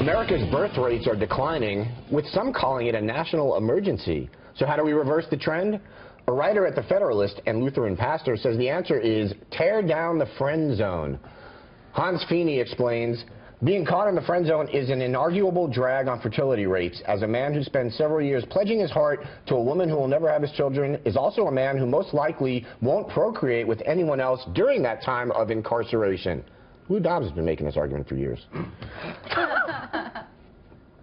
America's birth rates are declining, with some calling it a national emergency. So how do we reverse the trend? A writer at The Federalist and Lutheran pastor says the answer is tear down the friend zone. Hans Feeney explains, being caught in the friend zone is an inarguable drag on fertility rates, as a man who spends several years pledging his heart to a woman who will never have his children is also a man who most likely won't procreate with anyone else during that time of incarceration. Lou Dobbs has been making this argument for years.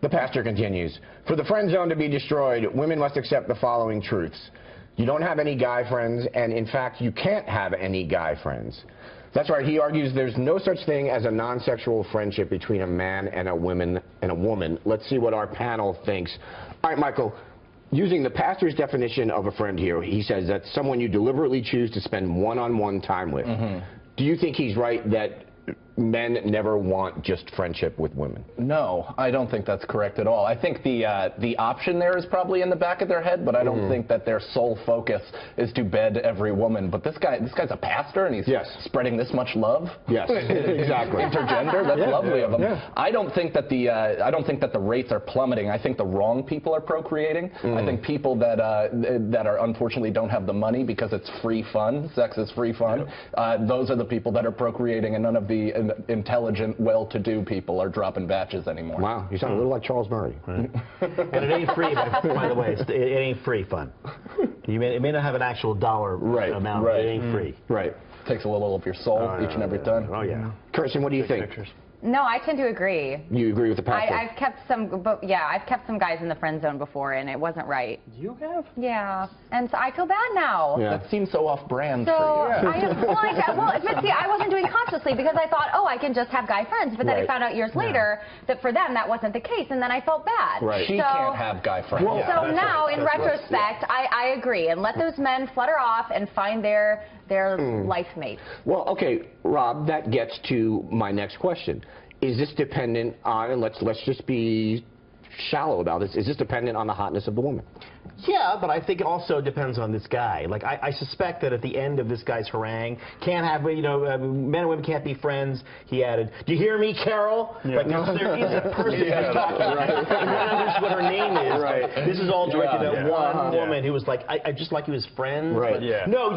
The pastor continues, for the friend zone to be destroyed, women must accept the following truths. You don't have any guy friends, and in fact, you can't have any guy friends. That's right, he argues there's no such thing as a non-sexual friendship between a man and a woman. Let's see what our panel thinks. All right, Michael, using the pastor's definition of a friend here, he says that's someone you deliberately choose to spend one-on-one time with. Do you think he's right that men never want just friendship with women? No, I don't think that's correct at all. I think the option there is probably in the back of their head, but I don't think that their sole focus is to bed every woman. But this guy's a pastor, and he's spreading this much love. Yes, exactly. Intergender, that's lovely of him. I don't think that the rates are plummeting. I think the wrong people are procreating. I think people that are unfortunately don't have the money because it's free fun. Sex is free fun. Those are the people that are procreating, and none of the intelligent, well-to-do people are dropping batches anymore. Wow, you sound a little like Charles Murray. Right. And it ain't free, by the way. It ain't free fun. It may not have an actual dollar amount, but it ain't free. Right. Takes a little of your soul each and every time. Oh, yeah. Kirsten, what do you think? No, I tend to agree. You agree with the pastor? I've kept some guys in the friend zone before, and it wasn't right. You have? Yeah, and so I feel bad now. Yeah. That seems so off-brand for you. See, I wasn't doing it consciously because I thought, oh, I can just have guy friends, but then I found out years later that for them that wasn't the case, and then I felt bad. Right. She can't have guy friends. Well, so now, in retrospect, I agree, and let those men flutter off and find their life mates. Well, okay, Rob, that gets to my next question. Is this dependent on, and let's just be shallow about this, is this dependent on the hotness of the woman? Yeah, but I think it also depends on this guy. Like, I suspect that at the end of this guy's harangue, can't have, men and women can't be friends. He added, do you hear me, Carol? Yeah. Like, there is a person who's talking, and no one knows what her name is. Right. This is all directed at one woman who was like, I just like you as friends. Right. But no,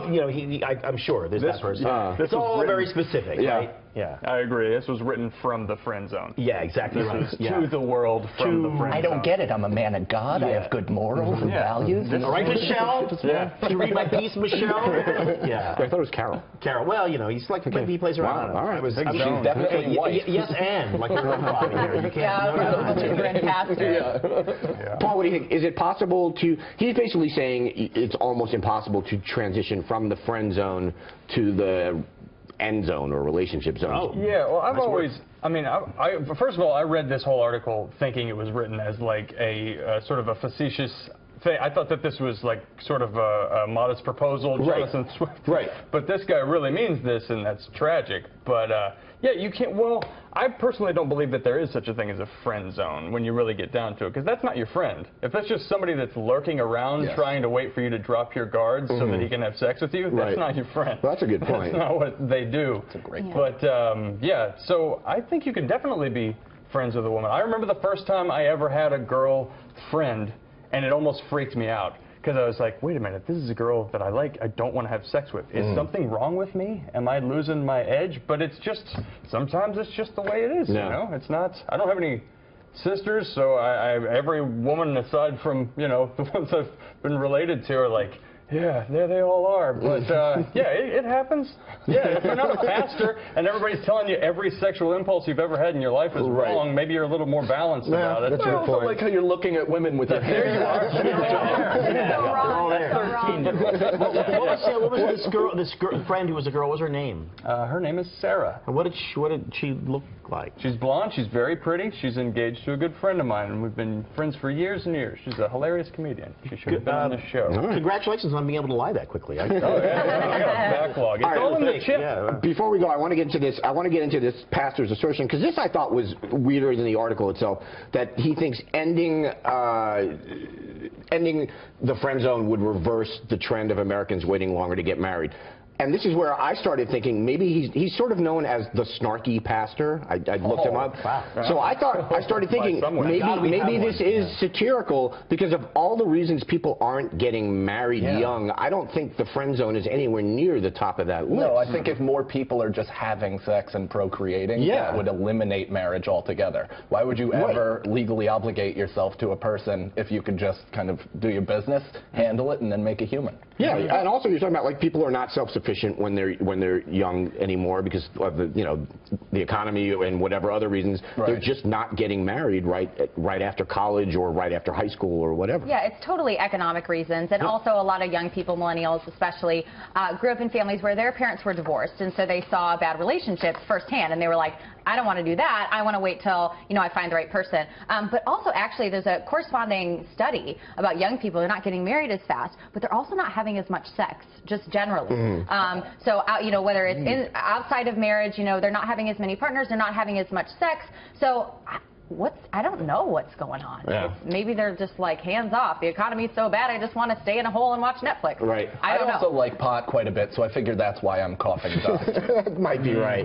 I'm sure there's that person. It's all very specific, right? Yeah, I agree. This was written from the friend zone. Yeah, exactly right. This is to the world from the friend zone. I don't get it. I'm a man of God. I have good morals and values. All right, Michelle? Did you read my piece, Michelle? I thought it was Carol. Carol. Well, he's like, maybe he plays around. Wow. All right. She's definitely white. Yes, and. Like, you can't. Paul, what do you think? Is it possible to, he's basically saying it's almost impossible to transition from the friend zone to the end zone or relationship zone. Oh. Yeah, well, I've always, first of all, I read this whole article thinking it was written as like a sort of a facetious thing. I thought that this was like sort of a modest proposal, Jonathan Swift. Right. But this guy really means this, and that's tragic. But yeah, you can't, well, I personally don't believe that there is such a thing as a friend zone when you really get down to it, because that's not your friend. If that's just somebody that's lurking around trying to wait for you to drop your guards so that he can have sex with you, that's not your friend. Well, that's a good point. That's not what they do. That's a great point. But yeah, so I think you can definitely be friends with a woman. I remember the first time I ever had a girl friend, and it almost freaked me out. Because I was like, wait a minute, this is a girl that I like, I don't want to have sex with. Is something wrong with me? Am I losing my edge? But it's just, sometimes it's just the way it is, you know? It's not, I don't have any sisters, so every woman aside from, the ones I've been related to are like, yeah, there they all are. But yeah, it happens. Yeah, if you're not a pastor and everybody's telling you every sexual impulse you've ever had in your life is wrong, maybe you're a little more balanced about it. That's your point. I like how you're looking at women with your hair. There you are. What was this friend who was a girl? What was her name? Her name is Sarah. And what did she look like? She's blonde. She's very pretty. She's engaged to a good friend of mine, and we've been friends for years and years. She's a hilarious comedian. She should have been on this show. Congratulations on being able to lie that quickly. I got a backlog. It's all in the chip. Before we go, I want to get into this. I want to get into this pastor's assertion, because this I thought was weirder than the article itself. That he thinks ending the friend zone would reverse the trend of Americans waiting longer to get married. And this is where I started thinking maybe he's sort of known as the snarky pastor. I looked him up. Wow. So I started thinking maybe this is satirical because of all the reasons people aren't getting married young. I don't think the friend zone is anywhere near the top of that list. No, I think if more people are just having sex and procreating, that would eliminate marriage altogether. Why would you ever legally obligate yourself to a person if you could just kind of do your business, handle it, and then make a human? Yeah, and also you're talking about like people are not self-sufficient when they're young anymore because of the economy and whatever other reasons. They're just not getting married right after college or right after high school or whatever. Yeah, it's totally economic reasons, and also a lot of young people, millennials especially, grew up in families where their parents were divorced, and so they saw bad relationships firsthand, and they were like, I don't want to do that. I want to wait till I find the right person. But also, actually, there's a corresponding study about young people who are not getting married as fast, but they're also not having as much sex, just generally. So, whether it's outside of marriage, they're not having as many partners, they're not having as much sex. So, I don't know what's going on. Yeah. Maybe they're just like, hands off. The economy's so bad, I just want to stay in a hole and watch Netflix. Right. I don't know. also like pot quite a bit, so I figured that's why I'm coughing dust. That might be right.